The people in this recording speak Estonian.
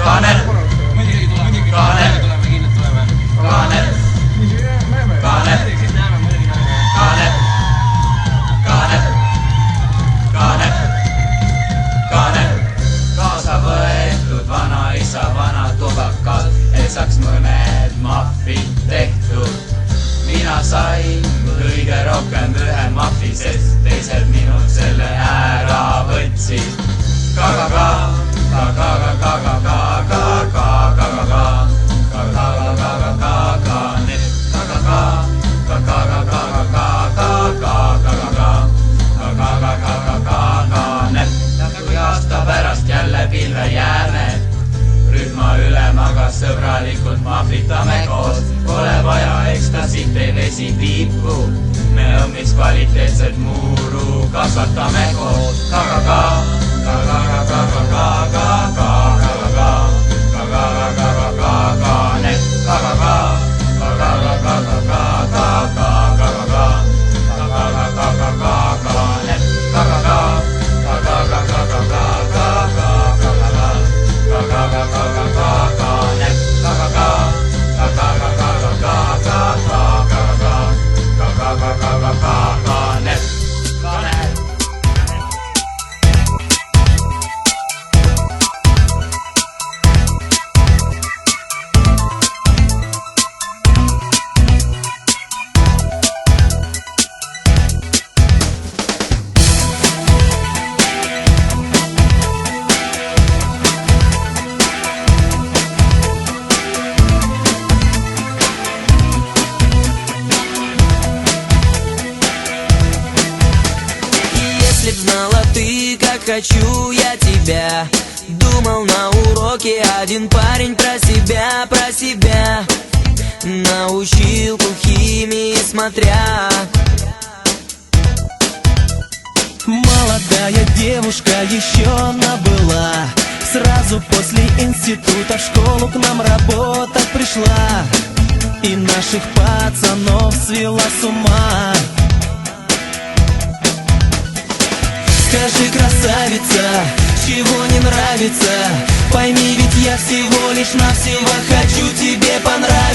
Kaanel, Kaanel, Kaanel, Kaanel, Kaanel, Kaanel, Kaanel, Kaanel, kaasa võetud vanaisa vanad tubakad, et saaks mõned muffid tehtud. Mina sain kõige rohkem ühe muffi, sest teised minult selle ära võtsid. Kui aasta pärast jälle pilve jääme, rühma ülemaga sõbralikult mahvitame koos. Pole vaja ekstasit, ei vesi tiipu, me õmmis kvaliteetset muuru kasvatame koos. Если б знала ты, как хочу я тебя. Думал на уроке один парень про себя научил химии смотря. Молодая девушка еще она была. Сразу после института в школу к нам работать пришла. И наших пацанов свела с ума. Скажи, красавица, чего не нравится? Пойми, ведь я всего лишь навсего хочу тебе понравиться.